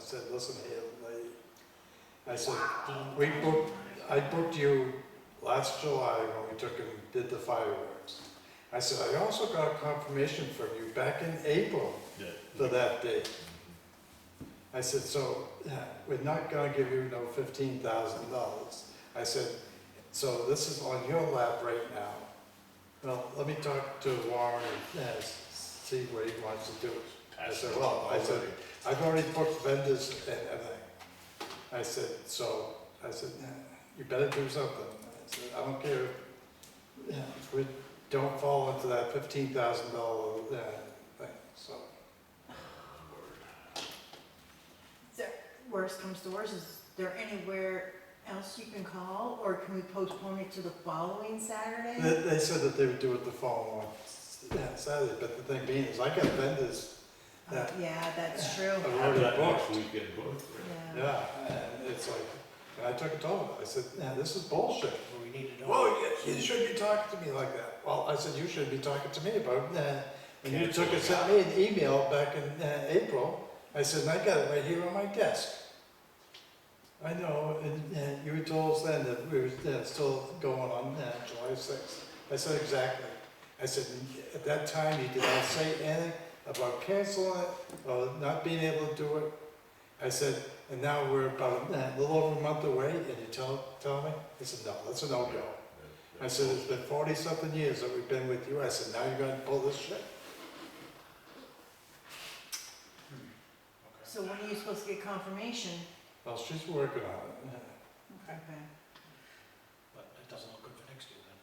said, listen here, lady. I said, I booked you last July when we took and did the fireworks. I said, I also got confirmation from you back in April for that date. I said, so we're not gonna give you no $15,000. I said, so this is on your lap right now. Well, let me talk to Warren and see what he wants to do. I said, well, I've already booked vendors and everything. I said, you better do something. I said, I don't care if we don't fall into that $15,000 thing, so. Worst comes to worst, is there anywhere else you can call, or can we postpone it to the following Saturday? They said that they would do it the following Saturday, but the thing being is I got vendors that Yeah, that's true. are Have already that next booked. weekend booked. Yeah. Yeah, and it's like, and I took it to them, I said, this is bullshit. We need to know. Well, you shouldn't be talking to me like that. Well, I said, you shouldn't be talking to me about it. And you took and sent me an email back in April. I said, and I got it right here on my desk. I know, and you were told us then that we were still going on July 6th. I said, exactly. I said, at that time, you did not say anything about canceling it or not being able to do it. I said, and now we're about a little over a month away, and you tell me? I said, no, that's a no-go. I said, it's been 40-something years that we've been with you. I said, now you're gonna pull this shit? So when are you supposed to get confirmation? Well, she's working on it. Okay. But it doesn't look good for next year then.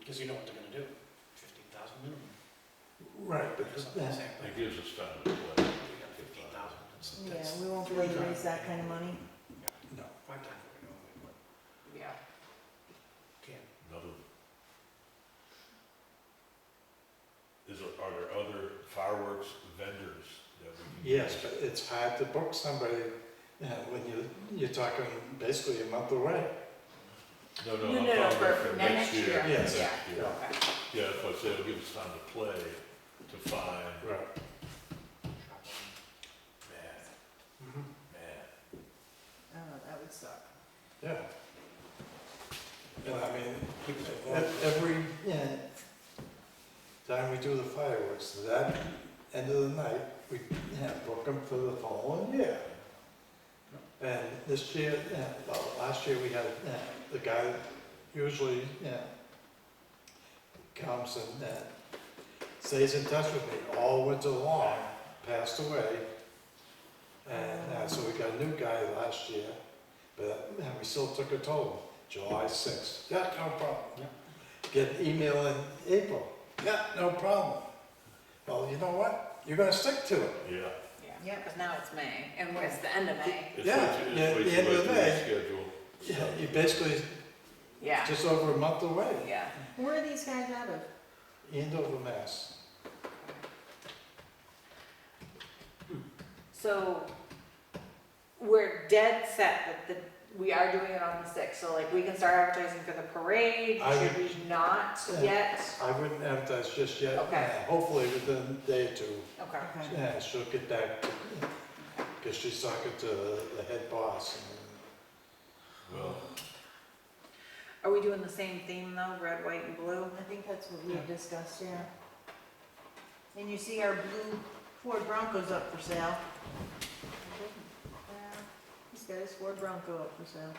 Because you know what they're gonna do, 15,000 minimum. Right, but Something the same It thing. gives us time to play. We got 15,000, Yeah, we won't be able to raise that kind of money. no. 5 times what we normally would. Yeah. Can't. Another. Are there other fireworks vendors that we can? Yes, but it's hard to book somebody when you're talking basically a month away. No, I'm talking about for next year. Yes. Next Yeah. year. Okay. Yeah, that's what I said, it'll give us time to play, to find, Right. man. Oh, that would suck. Yeah. And I mean, Keep us involved. every time we do the fireworks, that end of the night, we book them for the following year. And this year, well, last year we had the guy that usually comes and stays in touch with me all winter long, passed away. And so we got a new guy last year, but we still took a total, July 6th. Yeah, no problem. Yeah. Get an email in April. Yeah, no problem. Well, you know what? You're gonna stick to it. Yeah. Yeah. Because now it's May, and it's the end of May. It's Yeah, way too- yeah, it's way the too end of late to May. reschedule. Yeah, you're basically Yeah, just over a month away. yeah. Where are these guys out of? Andover, Mass. So we're dead set that we are doing it on the 6th, so like we can start advertising for the parade, I should we not Yeah. yet? I wouldn't advertise just yet. Okay. Hopefully within a day or two, Okay. Okay. yeah, she'll get back, because she's talking to the head boss. Well, Are we doing the same theme though, red, white, and blue? I think that's what we had discussed, yeah. And you see our blue Ford Bronco's up for sale. Yeah, he's got his Ford Bronco up for sale.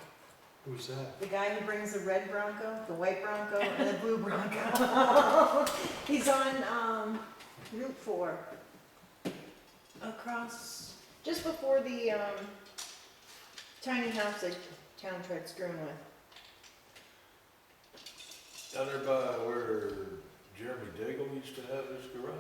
Who's that? The guy who brings the red Bronco, the white Bronco, and the blue Bronco. He's on, Route 4. Across, just before the, tiny house that town tried screwing with. down there by where Jeremy Daigle used to have his garage.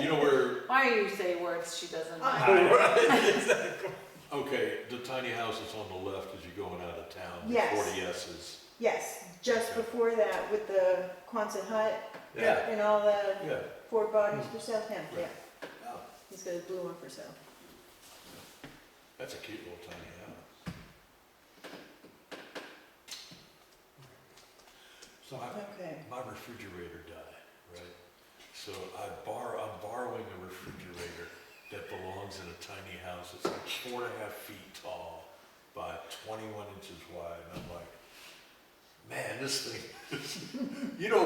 You know where, Why do you say words she doesn't know? Right, exactly. okay, the tiny house that's on the left as you're going out of town, the Yes. 40S's. Yes, just before that with the Quonset hut Yeah, and all the yeah. Ford bodies for sale, him, yeah. Oh, He's got a blue one for sale. that's a cute little tiny house. So Okay. my refrigerator died, right? So I'm borrowing a refrigerator that belongs in a tiny house. It's like 4.5 feet tall by 21 inches wide. And I'm like, man, this thing is,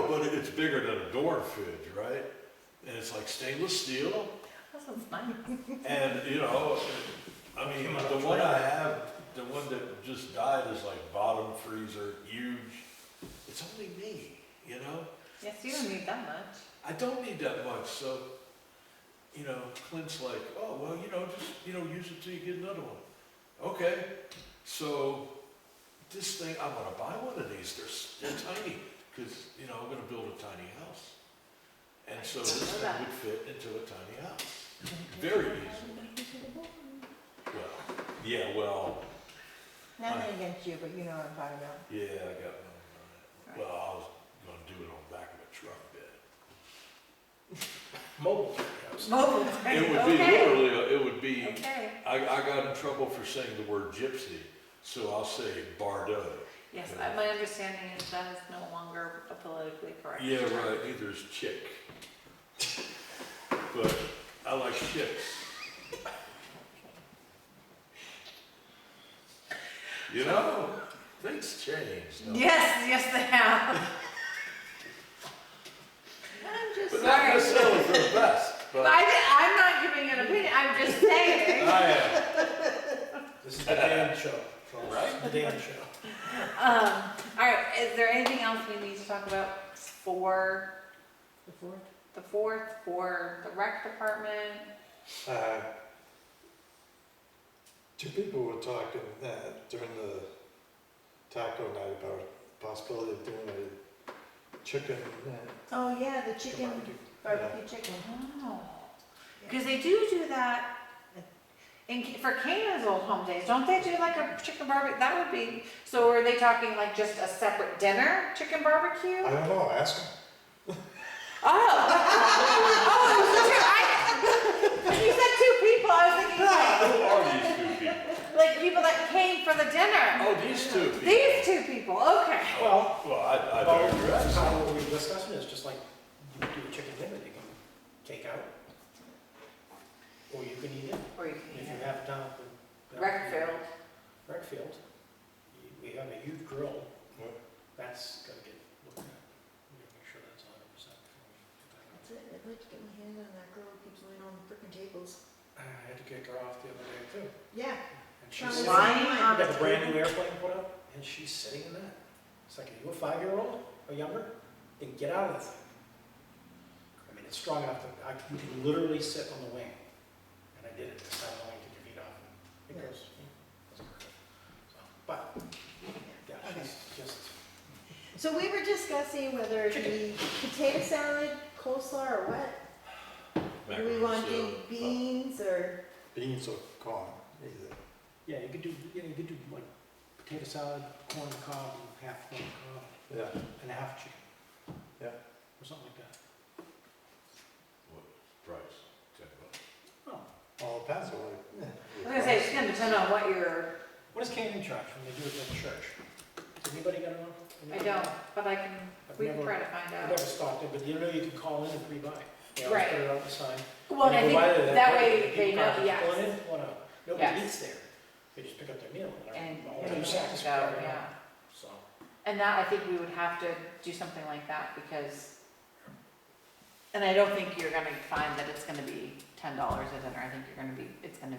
but it's bigger than a door fridge, right? And it's like stainless steel. That sounds nice. And, I mean, the one I have, the one that just died is like bottom freezer, huge. It's only me, Yes, you don't need that much. I don't need that much, so, Clint's like, oh, well, just, use it till you get another one. Okay, so this thing, I'm gonna buy one of these. They're tiny, because, I'm gonna build a tiny house. And so this thing would fit into a tiny house, very easily. Well, Nothing against you, but you know what I'm talking about. yeah, I got one on it. Well, I was gonna do it on the back of a truck bed. Mobile house. Mobile. It would be literally, it would be, Okay. I got in trouble for saying the word gypsy, so I'll say Bardot. Yes, my understanding is that is no longer a politically correct. Yeah, term. right, neither is chick. But I like chicks. Things change. don't they? Yes, they have. I'm just But not Sorry. necessarily for the best, but I'm not giving an opinion, I'm just saying. I am. This is the Dan show. folks. Right. The Dan show. All right, is there anything else we need to talk about for the fourth. the 4th, for the rec department? Two people were talking during the taco night about possibility of doing a chicken. Oh, yeah, the chicken, barbecue chicken. Oh, because they do that for Canaan's old home days, don't they do like a chicken barbecue? That would be, so are they talking like just a separate dinner, chicken barbecue? I don't know, ask them. Oh, it was when you said 2 people, I was thinking Who are these two people? like people that came for the dinner. Oh, these two people. These 2 people, okay. Well, I well, digress. that's kind of what we were discussing, is just like, you do a chicken dinner, you can take out, or you can eat it. Or you If can you have it down at the. rec field. Rec field, we have a huge grill, What? that's gotta get looked at. We gotta make sure that's 100% before we get that That's it, I'd like to get my hand on that girl who keeps laying on the frickin' tables. I had to kick her off the other day too. Yeah. And Trying she's to sitting, Lying find on we the got a brand table. new airplane put up, and she's sitting in that. It's like, are you a 5-year-old or younger? Then get out of the thing. I mean, it's strong enough that you can literally sit on the wing. And I did it this time, I took your feet off, and it goes, doesn't hurt. So, but, yeah, Okay. she's just, So we were discussing whether it be potato salad, coleslaw, or what? Do we want to do beans or? Beans or corn, either. yeah, you could do like potato salad, corn on the cob, and half corn on the cob, Yeah. and a half chicken. Yeah. Or something like that. What price? $10. Oh, All depends on what. I was gonna say, it's gonna depend on what you're, what does Canaan charge when they do it at church? Does anybody got to know? I don't, but I can, I've we can never- try to find I've out. never stopped it, but you can call in and pre-buy. They always Right. put it on the sign. Well, and I And you go by think there, that they- way people they know, park, yes. Pull in, whatever. Nobody Yes. eats there. They just pick up their meal and And, they're all and two sacks. so, carry on. yeah. So, And that, I think we would have to do something like that because, and I don't think you're gonna find that it's gonna be $10 a dinner. I think it's gonna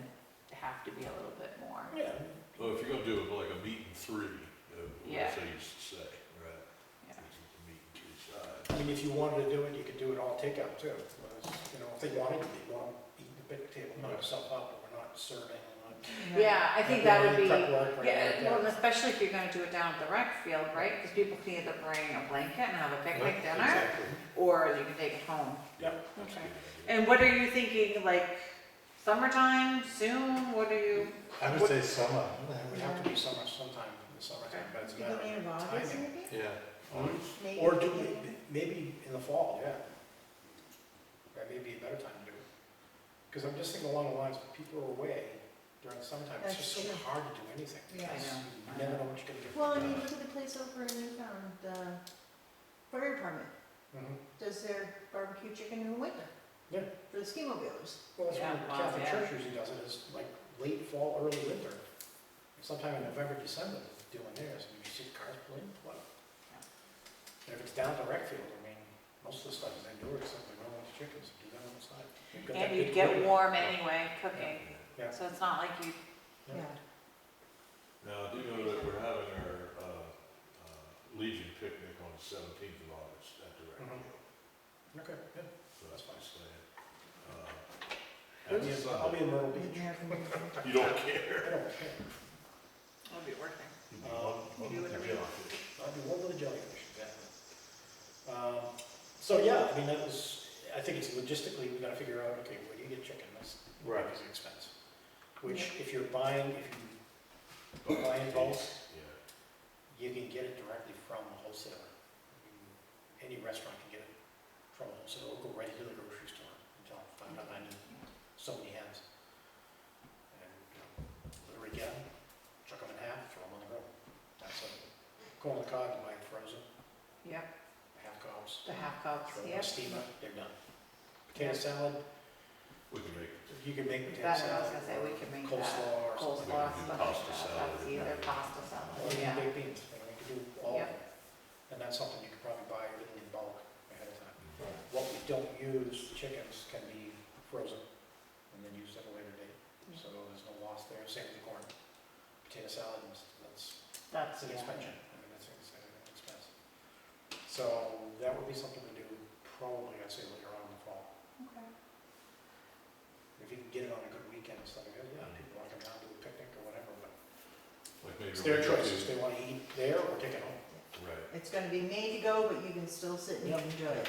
have to be a little bit more. yeah, Well, if you're gonna do it like a meat and 3, Yeah. as they used to say, right? Yeah. Meat and 3 sides. I mean, if you wanted to do it, you could do it all takeout too. Whereas, if they wanted to, they want to eat at the big table, not yourself up, we're not serving, we're not. Yeah, I think that would be, Prep work, right, yeah, like well, that. and especially if you're gonna do it down at the rec field, right? Because people can either bring a blanket and have a picnic dinner, Exactly. or you can take it home. Yep. That's a Okay. good idea. And what are you thinking, like, summertime, soon, what are you? I would say summer. It would have to be sometime in the summertime, but it's a matter Beginning of of August, timing. maybe? Yeah. Maybe Or do, beginning. maybe in the fall, yeah. That may be a better time to do it. Because I'm just thinking along the lines, if people are away during the summertime, it's That's just so true. hard to do anything. Yeah. I because know. You never know what you're gonna get. Well, I mean, look at the place over in Newfound, the fire department Mhm. does their barbecue chicken in the winter. Yeah. for the ski mobilers. Well, that's Yeah, when the wow, Catholic yeah. Church usually does it, is like late fall, early winter. Sometime in November, December, they're doing theirs, and you see the cars pull in, what? And if it's down to rec field, I mean, most of the stuff is indoors, except they run with chickens, do that outside. They've got that And you'd big get grill. warm anyway, cooking, Yeah. so it's not like you, Yeah. Now, do you know that we're having our Legion picnic on the 17th of August at the rec Mhm. field? Okay, yeah. So that's my saying. I'll be in- I'll be in Myrtle Beach. You don't I care. don't care. it'll be worth it. You'd be You do whatever you want. I'll be one with the jellyfish, exactly. So yeah, I mean, that was, I think it's logistically, we gotta figure out, okay, where do you get chicken? That's Right. is an expense. Which, if you're buying, if you buy in bulk, Yeah. you can get it directly from a wholesaler. I mean, any restaurant can get it from a wholesaler, or go right into the grocery store and tell them, find out I need so many heads. And, literally get them, chuck them in half, throw them on the grill. That's it. Corn on the cob, you buy it frozen, Yep, half cobs, the half cups, throw them in a yep. steamer, they're done. Potato salad, We can make you can make potato That, I was salad, gonna say, we could make that coleslaw or something. coleslaw, We can do stuff pasta like that, salad. that's either pasta Or salad, you yeah. can baked beans, you know, you can do all of Yep. it. And that's something you could probably buy everything in bulk ahead of time. Right. What we don't use, chickens, can be frozen and then used at a later date. So there's no loss there. Same with the corn. Potato salad, that's That's, an yeah. expense. I mean, that's an expense. So that would be something to do probably, I'd say, later on in the fall. Okay. If you can get it on a good weekend and stuff like that, yeah, people want to come down to a picnic or whatever, but like maybe it's their we choice. could If they want to eat there or take it home. do- Right. It's gonna be made to go, but you can still sit and enjoy it.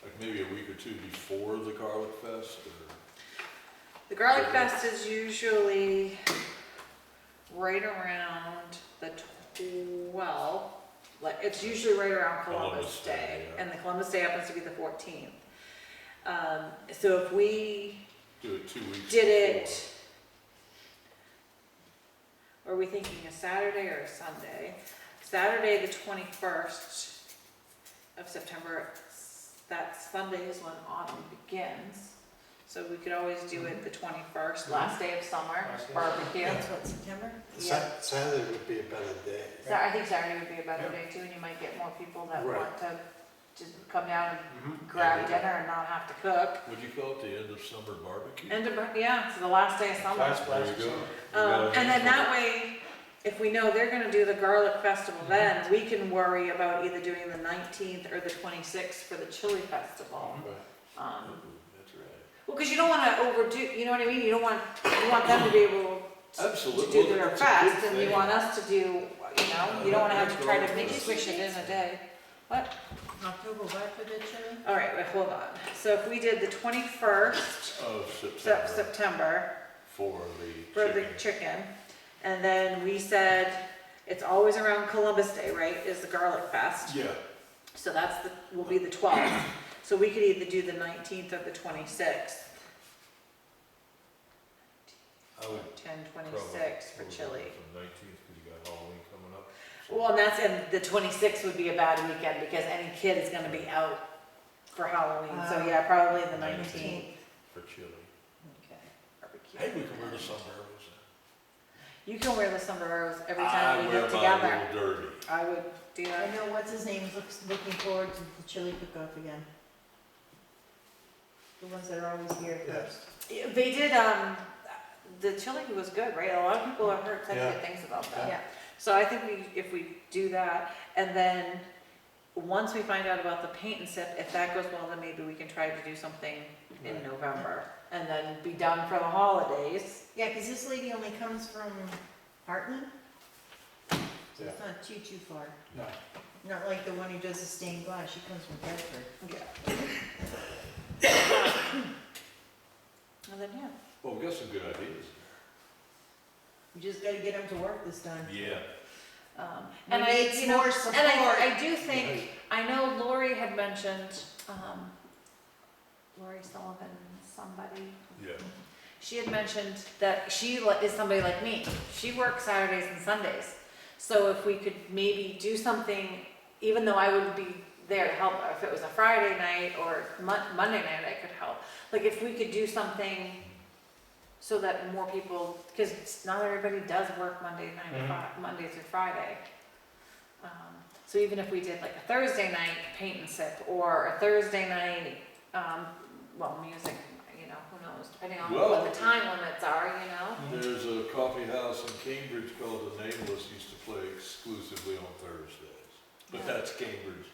Like maybe a week or two before the Garlic Fest, or? The Garlic Fest is usually right around the 12th, like, it's usually right around Columbus Columbus Day, Day, yeah. and the Columbus Day happens to be the 14th. So if we Do it 2 weeks did it, before. are we thinking a Saturday or a Sunday? Saturday, the 21st of September, that Sunday is when autumn begins. So we could always do it the 21st, last day of summer, Last day. barbecue. That's what, September? Yeah. Saturday would be a better day. I think Saturday would be a better Yeah. day too, and you might get more people that Right. want to just come down Mm-hmm. and grab dinner and not have to cook. Would you call it the end of summer barbecue? Yeah, it's the last day of summer. Last There you of go. summer. You gotta And then do that way, if we know they're gonna do the garlic festival then, we can worry about either doing the 19th or the 26th for the chili festival. Right. it. That's right. Well, cause you don't wanna overdo, you know what I mean? You want them to be able to Absolutely. do their Well, that's a good fest, and you thing. want us to do, you know, you don't wanna have to try to make That's squish it in a day. October, what for the chili? All right, wait, hold on. So if we did the 21st Of September for for the the chicken, and then we said it's always around Columbus Day, right, is the garlic fest. Yeah, So that's will be the 12th. So we could either do the 19th or the 26th. I would 10, probably. 26 for chili. From 19th, because you got Halloween coming up. So- Well, and the 26th would be a bad weekend because any kid is gonna be out for Halloween. So yeah, probably the 19th. For chili. Okay, barbecue. Hey, we can wear the sombreros. You can wear the sombreros every I time we wear get mine together. a little dirty. I would do I that. know what's his name is looking forward to the chili cook-off again. The ones that are always here Yes. first. They did, the chili was good, right? A lot of people have heard such Yeah. good things about that. Yeah. So I think if we do that, and then, once we find out about the paint and sip, if that goes well, then maybe we can try to do something in Right. November, and then be done for the holidays. Yeah, because this lady only comes from Hartland, so Yeah. it's not too far. No. Not like the one who does the stained glass, she comes from Bedford. Yeah. And then, yeah. Well, we got some good ideas We just gotta get them to work this time. there. Yeah. We And I, need you some know, more and support. I do think, I know Lori had mentioned, Lori Sullivan, somebody, Yeah. she had mentioned that she is somebody like me. She works Saturdays and Sundays. So if we could maybe do something, even though I would be there to help. If it was a Friday night or Monday night, I could help. Like if we could do something so that more people, because not everybody does work Monday through Friday. So even if we did like a Thursday night paint and sip, or a Thursday night, music, who knows, depending on Well- what the time limits are, There's a coffee house in Cambridge called The Nameless, used to play exclusively on Thursdays. But Yeah. that's Cambridge,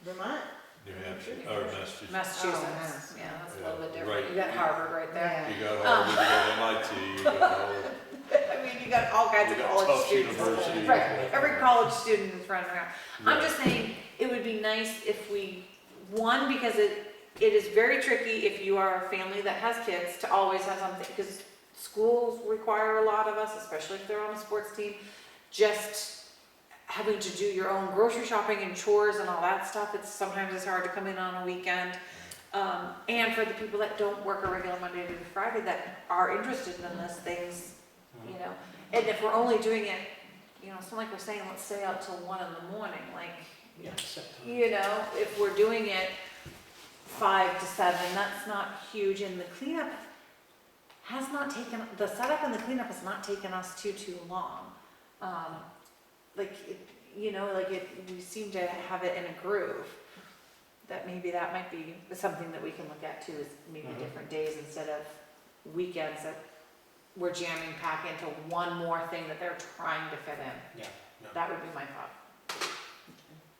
Vermont? New Hampshire, or Massachusetts. Massachusetts, yeah, that's a little bit Yeah, different. right. You got Harvard right there. You got Harvard, you got MIT, you got all, I mean, you got all kinds you of got college Tufts students. University. Right, every college student is running around. I'm Right. just saying, it would be nice if we, one, because it is very tricky if you are a family that has kids to always have something, because schools require a lot of us, especially if they're on a sports team, just having to do your own grocery shopping and chores and all that stuff, sometimes it's hard to come in on a weekend. And for the people that don't work a regular Monday to Friday that are interested in those things, and if we're only doing it, it's not like we're saying, let's stay out till 1 a.m, like, Yeah, set time. if we're doing it 5 to 7, that's not huge, and the cleanup the setup and the cleanup has not taken us too long. We seem to have it in a groove, that maybe that might be something that we can look at too, is maybe different days instead of weekends that we're jamming pack into one more thing that they're trying to fit in. Yeah, no. That would be my thought.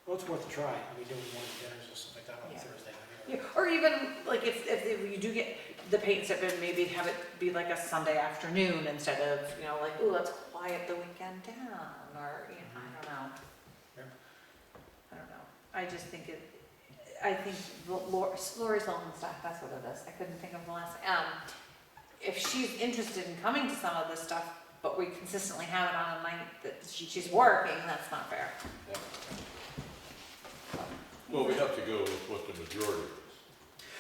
Well, it's worth a try. We do morning dinners or something like that on Yeah. Thursday night. Yeah, or even like if you do get the paint sip, and maybe have it be like a Sunday afternoon instead of, let's quiet the weekend down, or, I don't know. Yeah. I don't know. I just think I think Lori's Lowenstock, that's what it is. I couldn't think of the last, if she's interested in coming to some of this stuff, but we consistently have it on a night that she's working, that's not fair. Well, we have to go with what the majority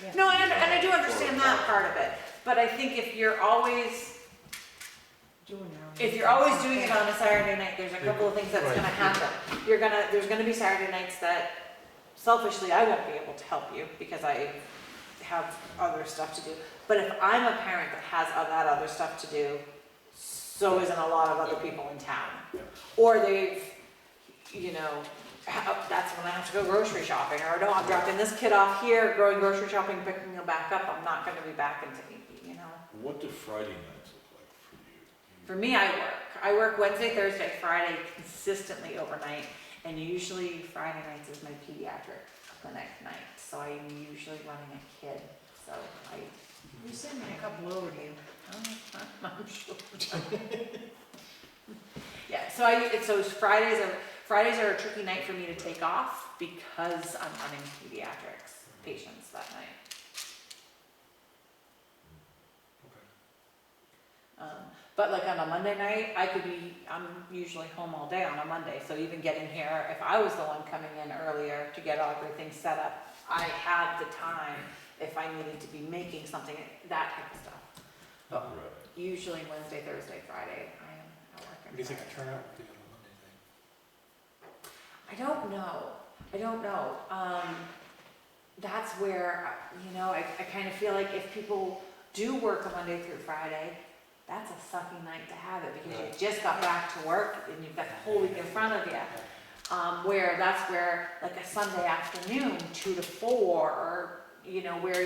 is. No, and I do understand that part of it, but I think if you're always doing it on a Saturday night, there's a couple of things that's Right. gonna happen. There's gonna be Saturday nights that selfishly I won't be able to help you because I have other stuff to do. But if I'm a parent that has that other stuff to do, so isn't a lot of other people in town. Yeah. Or they've, that's when I have to go grocery shopping, or no, I'm dropping this kid off here, going grocery shopping, picking him back up, I'm not gonna be back until, What do Friday nights look like for you? For me, I work Wednesday, Thursday, Friday consistently overnight, and usually Friday nights is my pediatric clinic night, so I'm usually running a kid, so You sent me a couple over to you. I'm sure. Yeah, so Fridays are a tricky night for me to take off because I'm running pediatrics patients that night. But like on a Monday night, I'm usually home all day on a Monday, so even getting here, if I was the one coming in earlier to get everything set up, I had the time if I needed to be making something, that type of stuff. But Right. usually Wednesday, Thursday, Friday, I am at work. What do you think the turnout would be on a Monday night? I don't know. That's where, I kind of feel like if people do work a Monday through Friday, that's a sucky night to have it because you just got back to work and you've got the whole week in front of you. That's where like a Sunday afternoon, 2 to 4, or, where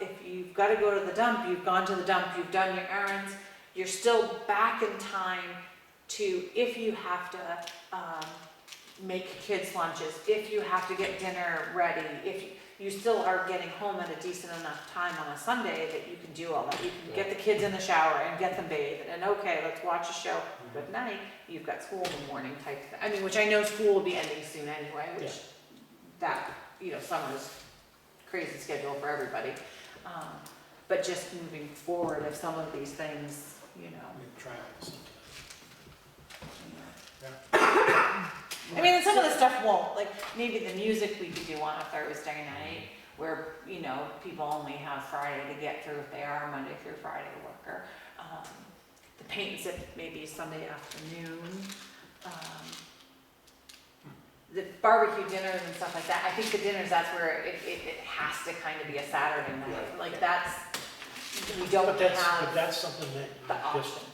if you've got to go to the dump, you've gone to the dump, you've done your errands, you're still back in time to, if you have to, make kids lunches, if you have to get dinner ready, if you still are getting home at a decent enough time on a Sunday that you can do all that. You can get the kids in the shower and get them bathed, and okay, let's watch a show. Good night. You've got school in the morning type thing. Which I know school will be ending soon anyway, which summer's crazy schedule for everybody. But just moving forward of some of these things, We can try it something. And some of the stuff won't, like maybe the music we could do on a Thursday night where, people only have Friday to get through if they are a Monday through Friday worker. The paint and sip maybe Sunday afternoon. the barbecue dinners and stuff like that, I think the dinners, that's where it has to kind of be a Saturday night. Right. Like that's, we don't But have that's something that the you just, option.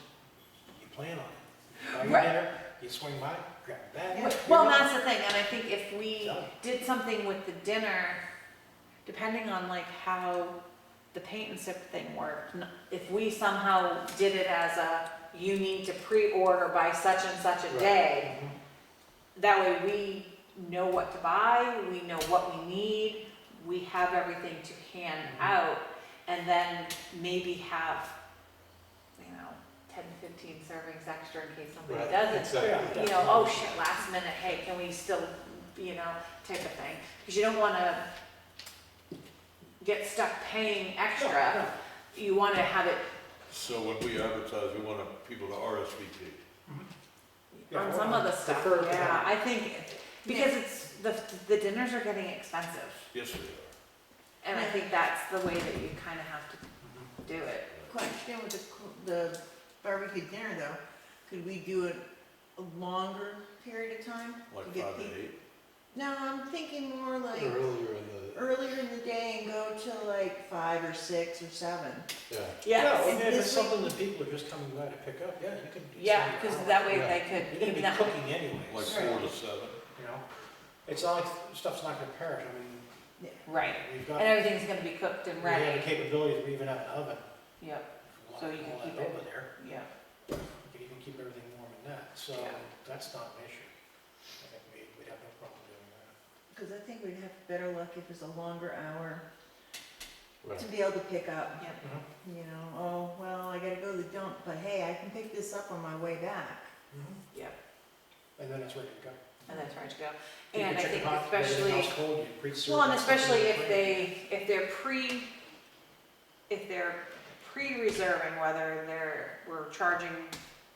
you plan on it. Buy your Right. dinner, you swing by, grab a bag. Well, you're that's gone. the thing, and I think if we Done. did something with the dinner, depending on like how the paint and sip thing worked, if we somehow did it as a, you need to pre-order by such and such a Right. day, Mhm. that way we know what to buy, we know what we need, we have everything to hand Mhm. out, and then maybe have, 10, 15 servings extra in case somebody Right, doesn't. exactly. Oh shit, last minute, hey, can we still, type of thing. Because you don't wanna get stuck paying extra, you wanna have it So when we advertise, we want people to RSVP. Yeah, on well, some of the stuff, prefer to yeah, have- I think, because it's, the dinners are getting expensive. Yes, we are. And I think that's the way that you kind of have to Mhm. do it. Question with the barbecue dinner though, could we do it a longer period of time? Like to get 5 to people- 8. No, I'm thinking more like Earlier in earlier in the day and go till like 5 or 6 or 7. the, yeah. Yeah, Yeah, and if it's This something that people are just coming by to pick up, yeah, you can. yeah, because that way Yeah. they You're could, gonna even be that, cooking anyways. Like Right. 4 to 7. You know, it's not like stuff's not gonna perish, I mean, right, we've and got, everything's gonna be cooked and we have the ready. capabilities, we even have an oven. Yep, If So want you can all keep that it- over there, yep. you can even keep everything warm in that, so Yeah. that's not an issue. I think we'd have no problem doing that. Because I think we'd have better luck if it's a longer hour Right. to be able to pick up. Yep. You know, oh, well, I gotta go to the dump, but hey, I can pick this up on my way back. Yep. And then it's ready to go. And that's right to go. Keep And your I chicken think hot, get everything especially, else cold, you pre-serve well, and that stuff in especially the if fridge. they're pre-reserving, whether we're charging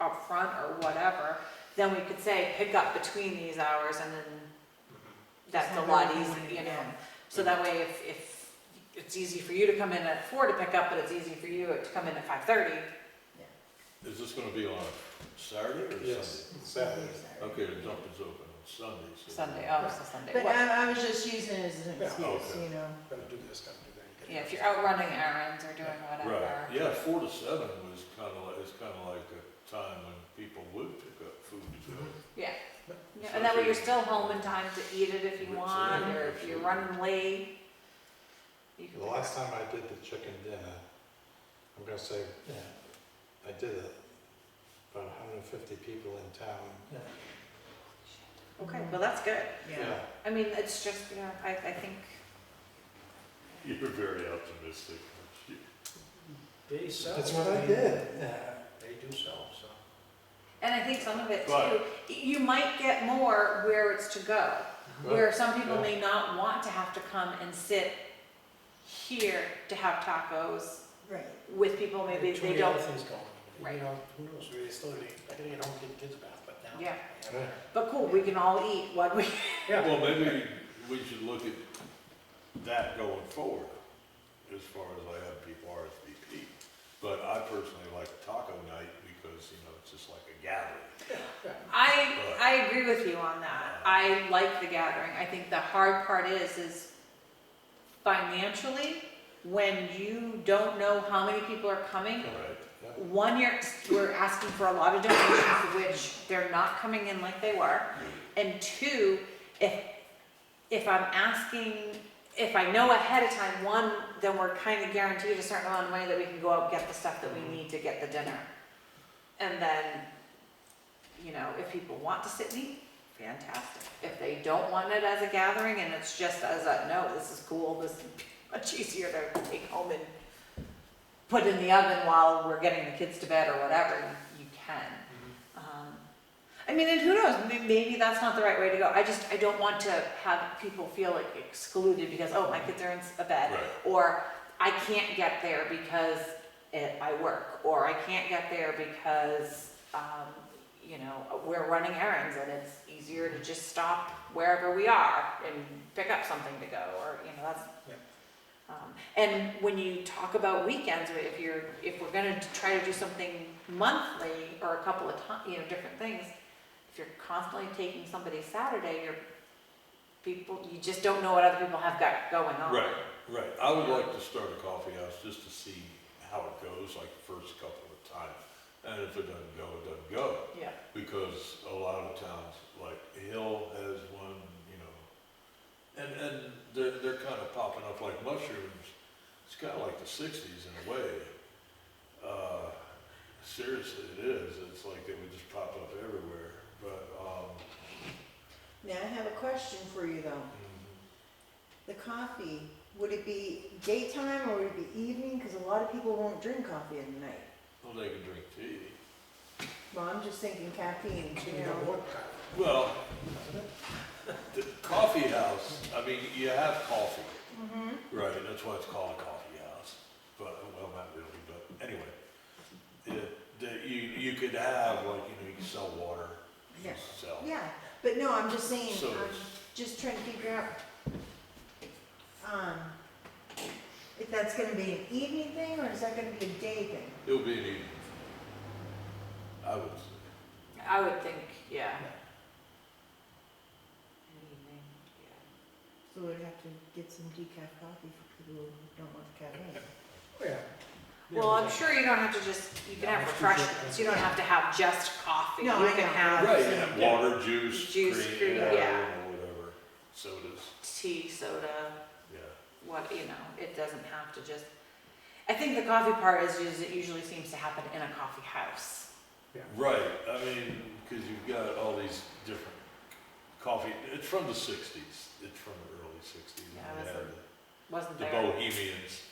up front or whatever, then we could say, pick up between these hours, and then that's a lot easier, So that way, if it's easy for you to come in at 4 to pick up, but it's easy for you to come in at 5:30, Is this gonna be on Saturday or Yes, Sunday? Saturday. Okay, the dump is open on Sunday, so. Sunday, oh, it's a Sunday. But What- I was just using it as an Yeah, excuse, okay. you know. Gotta do this, gotta do that. you gotta Yeah, do if you're this. out running errands or doing whatever. Right, yeah, 4 to 7 was is kinda like a time when people would pick up food to go. Yeah. Yeah, and that way you're still home in time to eat it if you want, or if you're running late. You can The pick last up. time I did the chicken dinner, I'm gonna say, I did it, about 150 people in town. Okay, well, that's good. Yeah. I mean, it's just, I think, You're very optimistic, aren't you? They sell. That's what I did, yeah. They do sell, so. and I think some of it But- too, you might get more where it's to go. Where some people Yeah. may not want to have to come and sit here to have tacos Right. with people, maybe Too they many don't. other things going on. Right. You know, who knows, maybe they still, I gotta get home, get the kids a bath, but now. Yeah. Yeah. But cool, we can all eat what we, Yeah. Well, maybe we should look at that going forward, as far as I have people RSVP. But I personally like taco night because, it's just like a gathering. I agree with you on that. I like the gathering. I think the hard part is financially, when you don't know how many people are coming. Right. One, we're asking for a lot of donations, which they're not coming in like they were. And two, if I'm asking, if I know ahead of time, one, then we're kind of guaranteed a certain amount of money that we can go out and get the stuff that we need to get the dinner. And then, if people want to sit and eat, fantastic. If they don't want it as a gathering and it's just as a, no, this is cool, this is much easier to take home and put in the oven while we're getting the kids to bed or whatever, you can. I mean, and who knows, maybe that's not the right way to go. I don't want to have people feel like excluded because, oh, my kids are in a bed. Right. Or I can't get there because I work. Or I can't get there because, we're running errands and it's easier to just stop wherever we are and pick up something to go. Or, that's... Yeah. And when you talk about weekends, if we're gonna try to do something monthly or a couple of times, different things, if you're constantly taking somebody's Saturday, you're people, you just don't know what other people have got going on. Right. I would like to start a coffee house just to see how it goes, like the first couple of times. And if it doesn't go, it doesn't go. Yeah. Because a lot of towns, like Hill has one, you know, and they're kind of popping up like mushrooms. It's kind of like the 60s in a way. Seriously, it is. It's like they would just pop up everywhere. But, Now, I have a question for you though. The coffee, would it be daytime or would it be evening? Because a lot of people won't drink coffee at night. well, they can drink tea. Well, I'm just thinking caffeine, So you you know. got more Well, the coffee house, I mean, you have coffee. Mm-hmm. Right, that's why it's called a coffee house, but, well, not really, but anyway. You could have, like, you know, you can sell water, you Yeah. can sell. Yeah, but no, I'm just saying, So I'm it's- just trying to figure out, if that's gonna be an evening thing or is that gonna be a day thing? It'll be an evening. I would say. I would think, yeah. An evening, yeah. So we'd have to get some decaf coffee for people who don't want the caffeine. Oh, yeah. Well, I'm sure you don't have to just, you can have refreshments, you don't have to have just coffee. No, You I can know. have Right, you have water, juice, Juice, cream, cream, water, yeah. or whatever, sodas, tea, soda, yeah. what, you know, it doesn't have to just, I think the coffee part is just, it usually seems to happen in a coffee house. Right, I mean, because you've got all these different coffee, it's from the 60s, it's from the early 60s. Yeah, and they that's had Wasn't the there? Bohemians.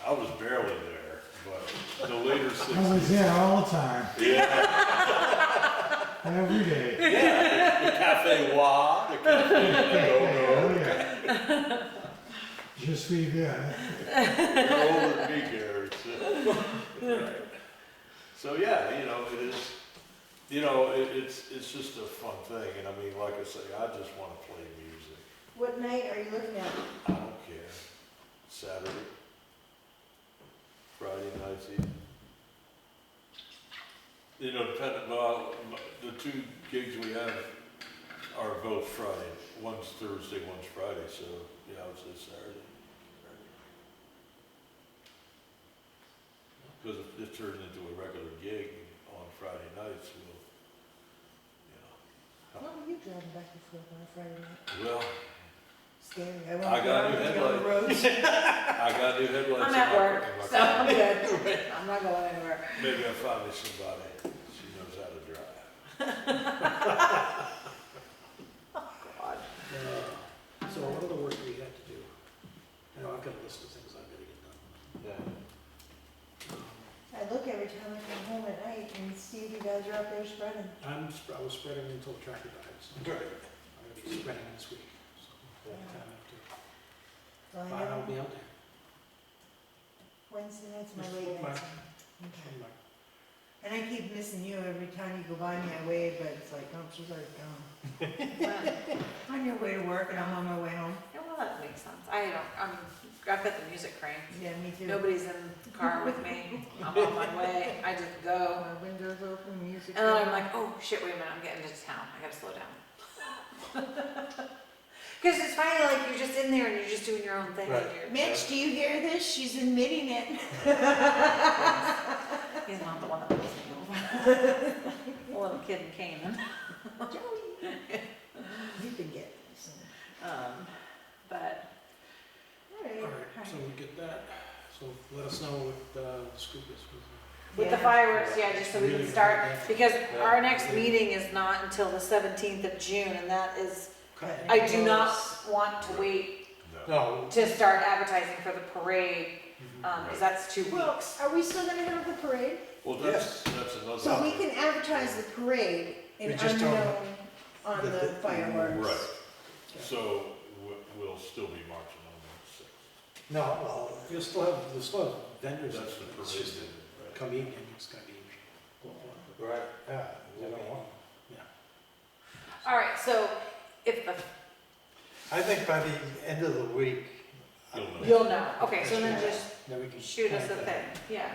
I was barely there, but the later 60s. I was there all the time, Yeah, every day. yeah, the Cafe Wa, the Cafe Oh, Go-Go. yeah. Just be there. You're older than me, Garrett. Right. So, yeah, you know, it is, you know, it's just a fun thing, and I mean, like I say, I just want to play music. What night are you looking at? I don't care. Saturday, Friday nights even. You know, depending, well, the two gigs we have are both Friday. One's Thursday, one's Friday, so yeah, I would say Saturday. Because if this turns into a regular gig on Friday nights, we'll, you know. What were you driving back and forth on a Friday night? Well, Scary. I got new headlights. I got new headlights. I'm in at my- work, in my so car. I'm good. I'm not going anywhere. Maybe I'll find me somebody, she knows how to drive. God. So what other work do we have to do? I know I've got a list of things I've got to get done. Yeah. I look every time I come home at night and see if you guys are up there spreading. I was spreading until the tractor died, so I'm Right. gonna be spreading this week. So by the time after So I 5, I'll have be out there. Wednesday night's my Just late look nights. back. Okay. And I keep missing you every time you go by me, I wave, but it's like, oh, she's already gone. On your way to work and I'm on my way home. Yeah, well, that makes sense. I've got the music crank. Yeah, me too. Nobody's in the car with me. I'm on my way. I just go. My windows open, music. And then I'm going. like, oh shit, wait a minute, I'm getting into town. I gotta slow down. Because it's funny, like you're just in there and you're just doing your own thing. Right. And you're, Mitch, do you hear this? She's admitting it. he's not the one that pulls me over. A little kid in Canaan. Joey. You've been getting this. But All right. All right, so we get that. So let us know what the scoop is. with the Yeah. fireworks, yeah, just so we can Really start, good. because our next meeting is not until the 17th of June, and that is, I do not want to wait No. No, to start advertising for the parade, Mhm. because that's 2 Well, weeks. are we still gonna have the parade? Well, that's another. So we can advertise the parade We and just don't- unknown on the the- fireworks. Right. So we'll still be marching on the 6th. no, well, You'll still have vendors. That's the It's parade. just day, right? come evening, it's gonna be. right, yeah, you don't want. All right, so if the, I think by the end of the week. You'll know. you'll know, okay, so then just Then we can. shoot us a thing, yeah.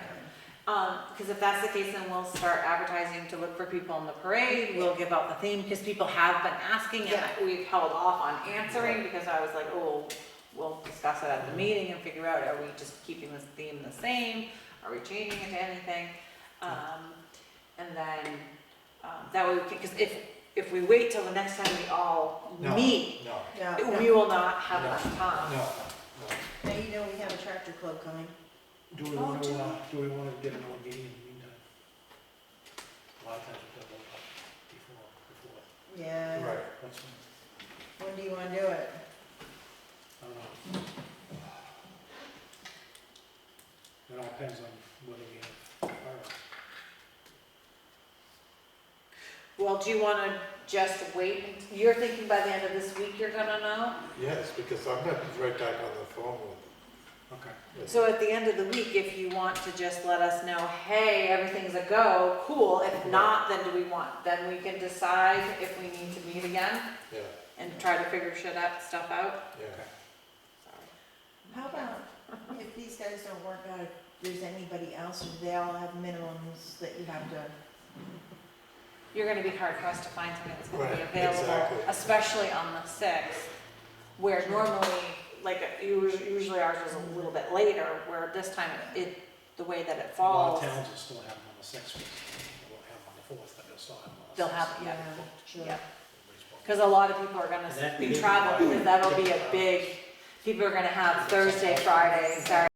Because if that's the case, then we'll start advertising to look for people in the parade, we'll give out the theme, because people have been asking, and Yeah. we've held off on answering, because I was like, oh, we'll discuss it at the meeting and figure out, are we just keeping this theme the same? Are we changing it to anything? And then, that way, because if we wait till the next time we all No, meet, no, Yeah, we will not have enough time. no. now you know we have a tractor club coming. Do we want to, get another meeting in the meantime? A lot of times we put it before, Yeah. Right. what's, When do you wanna do it? I don't know. It all depends on whether we have fire. Well, do you wanna just wait, you're thinking by the end of this week you're gonna know? Yes, because I'm gonna be right back on the phone with Okay. them. So at the end of the week, if you want to just let us know, hey, everything's a go, cool, if not, then then we can decide if we need to meet again Yeah, and try to figure stuff out. yeah. How about if these guys don't work out, if there's anybody else, or do they all have minimums that you have to? You're gonna be hard pressed to find something that's gonna be Right, available, exactly. especially on the 6th, where normally, like, usually ours is a little bit later, where this time the way that it A lot of falls, towns will still have them on the 6th, they won't have them on the 4th, but they'll still have them on the 6th. they'll have, yeah, Sure. yeah. Because a lot of people are gonna And that be big traveling, because that'll be a crowd. big, people are gonna have Thursday, Friday, Saturday,